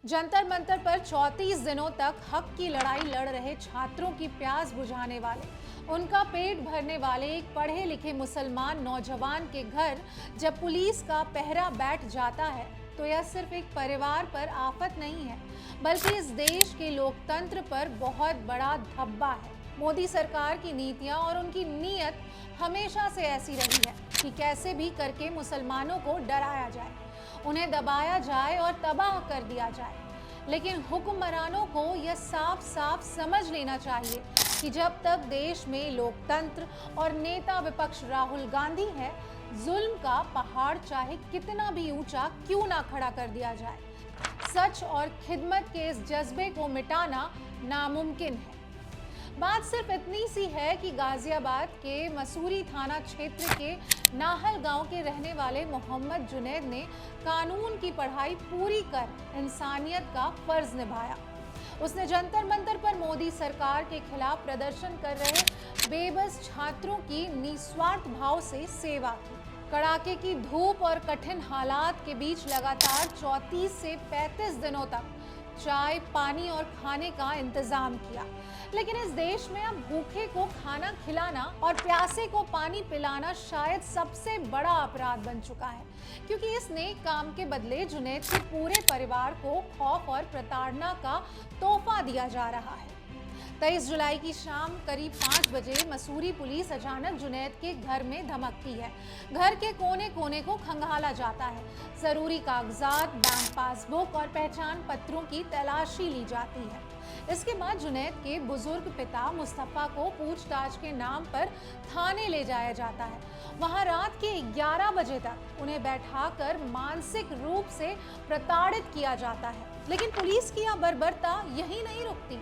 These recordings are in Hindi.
जंतर मंतर पर 34 दिनों तक हक की लड़ाई लड़ रहे छात्रों की प्यास बुझाने वाले, उनका पेट भरने वाले एक पढ़े लिखे मुसलमान नौजवान के घर जब पुलिस का पहरा बैठ जाता है तो यह सिर्फ एक परिवार पर आफत नहीं है, बल्कि इस देश के लोकतंत्र पर बहुत बड़ा धब्बा है। मोदी सरकार की नीतियां और उनकी नीयत हमेशा से ऐसी रही है कि कैसे भी करके मुसलमानों को डराया जाए, उन्हें दबाया जाए और तबाह कर दिया जाए। लेकिन हुक्मरानों को यह साफ साफ समझ लेना चाहिए कि जब तक देश में लोकतंत्र और नेता विपक्ष राहुल गांधी है, जुल्म का पहाड़ चाहे कितना भी ऊंचा क्यों ना खड़ा कर दिया जाए, सच और खिदमत के इस जज्बे को मिटाना नामुमकिन है। बात सिर्फ इतनी सी है कि गाजियाबाद के मसूरी थाना क्षेत्र के नाहल गांव के रहने वाले मोहम्मद जुनैद ने कानून की पढ़ाई पूरी कर इंसानियत का फर्ज निभाया। उसने जंतर मंतर पर मोदी सरकार के खिलाफ प्रदर्शन कर रहे बेबस छात्रों की निस्वार्थ भाव से सेवा की। कड़ाके की धूप और कठिन हालात के बीच लगातार 34 से 35 दिनों तक चाय, पानी और खाने का इंतजाम किया। लेकिन इस देश में अब भूखे को खाना खिलाना और प्यासे को पानी पिलाना शायद सबसे बड़ा अपराध बन चुका है, क्योंकि इस नेक काम के बदले जुनैद के पूरे परिवार को खौफ और प्रताड़ना का तोहफा दिया जा रहा है। 23 जुलाई की शाम करीब 5 बजे मसूरी पुलिस अचानक जुनैद के घर में धमकती है। घर के कोने कोने को खंगाला जाता है। जरूरी कागजात, बैंक पासबुक और पहचान पत्रों की तलाशी ली जाती है। इसके बाद जुनैद के बुजुर्ग पिता मुस्तफा को पूछताछ के नाम पर थाने ले जाया जाता है। वहां रात के 11 बजे तक उन्हें बैठाकर मानसिक रूप से प्रताड़ित किया जाता है। लेकिन पुलिस की यह बर्बरता यही नहीं रुकती।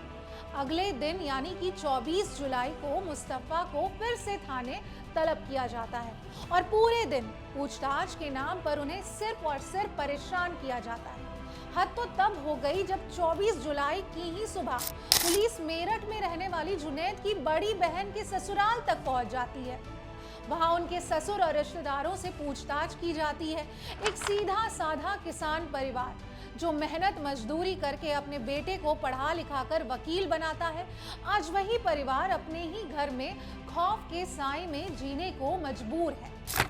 अगले दिन यानी कि 24 जुलाई को मुस्तफा को फिर से थाने तलब किया जाता है और पूरे दिन पूछताछ के नाम पर उन्हें सिर्फ और सिर्फ परेशान किया जाता है। हद तो तब हो गई जब 24 जुलाई की ही सुबह पुलिस मेरठ में रहने वाली जुनैद की बड़ी बहन के ससुराल तक पहुंच जाती है। वहां उनके ससुर और रिश्तेदारों से पूछताछ की जाती है। एक सीधा साधा किसान परिवार जो मेहनत मजदूरी करके अपने बेटे को पढ़ा लिखा कर वकील बनाता है, आज वही परिवार अपने ही घर में खौफ के साए में जीने को मजबूर है।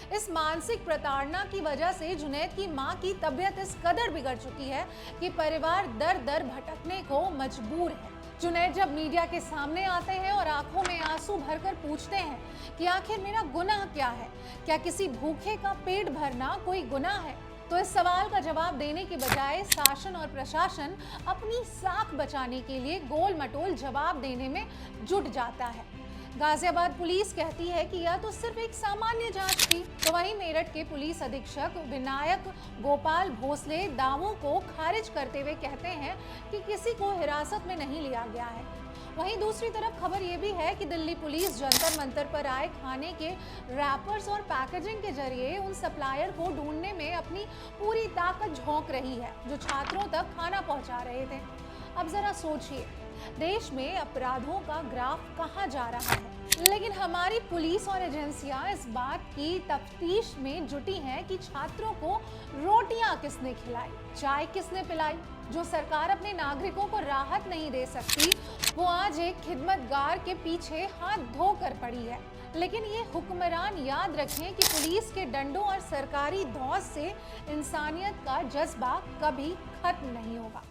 इस मानसिक प्रताड़ना की वजह से जुनैद की मां की तबीयत इस कदर बिगड़ चुकी है कि परिवार दर दर भटकने को मजबूर है। जुनैद जब मीडिया के सामने आते हैं और आंखों में आंसू भरकर पूछते हैं कि आखिर मेरा गुनाह क्या है, क्या किसी भूखे का पेट भरना कोई गुनाह है, तो इस सवाल का जवाब देने के बजाय शासन और प्रशासन अपनी साख बचाने के लिए गोल मटोल जवाब देने में जुट जाता है। गाजियाबाद पुलिस कहती है कि यह तो सिर्फ एक सामान्य जांच थी, तो वहीं मेरठ के पुलिस अधीक्षक विनायक गोपाल भोसले दावों को खारिज करते हुए कहते हैं कि किसी को हिरासत में नहीं लिया गया है। वहीं दूसरी तरफ खबर यह भी है कि दिल्ली पुलिस जंतर मंतर पर आए खाने के रैपर्स और पैकेजिंग के जरिए उन सप्लायर को ढूंढने में अपनी पूरी ताकत झोंक रही है जो छात्रों तक खाना पहुंचा रहे थे। अब जरा सोचिए, देश में अपराधों का ग्राफ कहां जा रहा है, लेकिन हमारी पुलिस और एजेंसियां इस बात की तफ्तीश में जुटी हैं कि छात्रों को रोटियां किसने खिलाई, चाय किसने पिलाई। जो सरकार अपने नागरिकों को राहत नहीं दे सकती, वो आज एक खिदमतगार के पीछे हाथ धोकर पड़ी है। लेकिन ये हुक्मरान याद रखें कि पुलिस के डंडों और सरकारी धौंस से इंसानियत का जज्बा कभी खत्म नहीं होगा।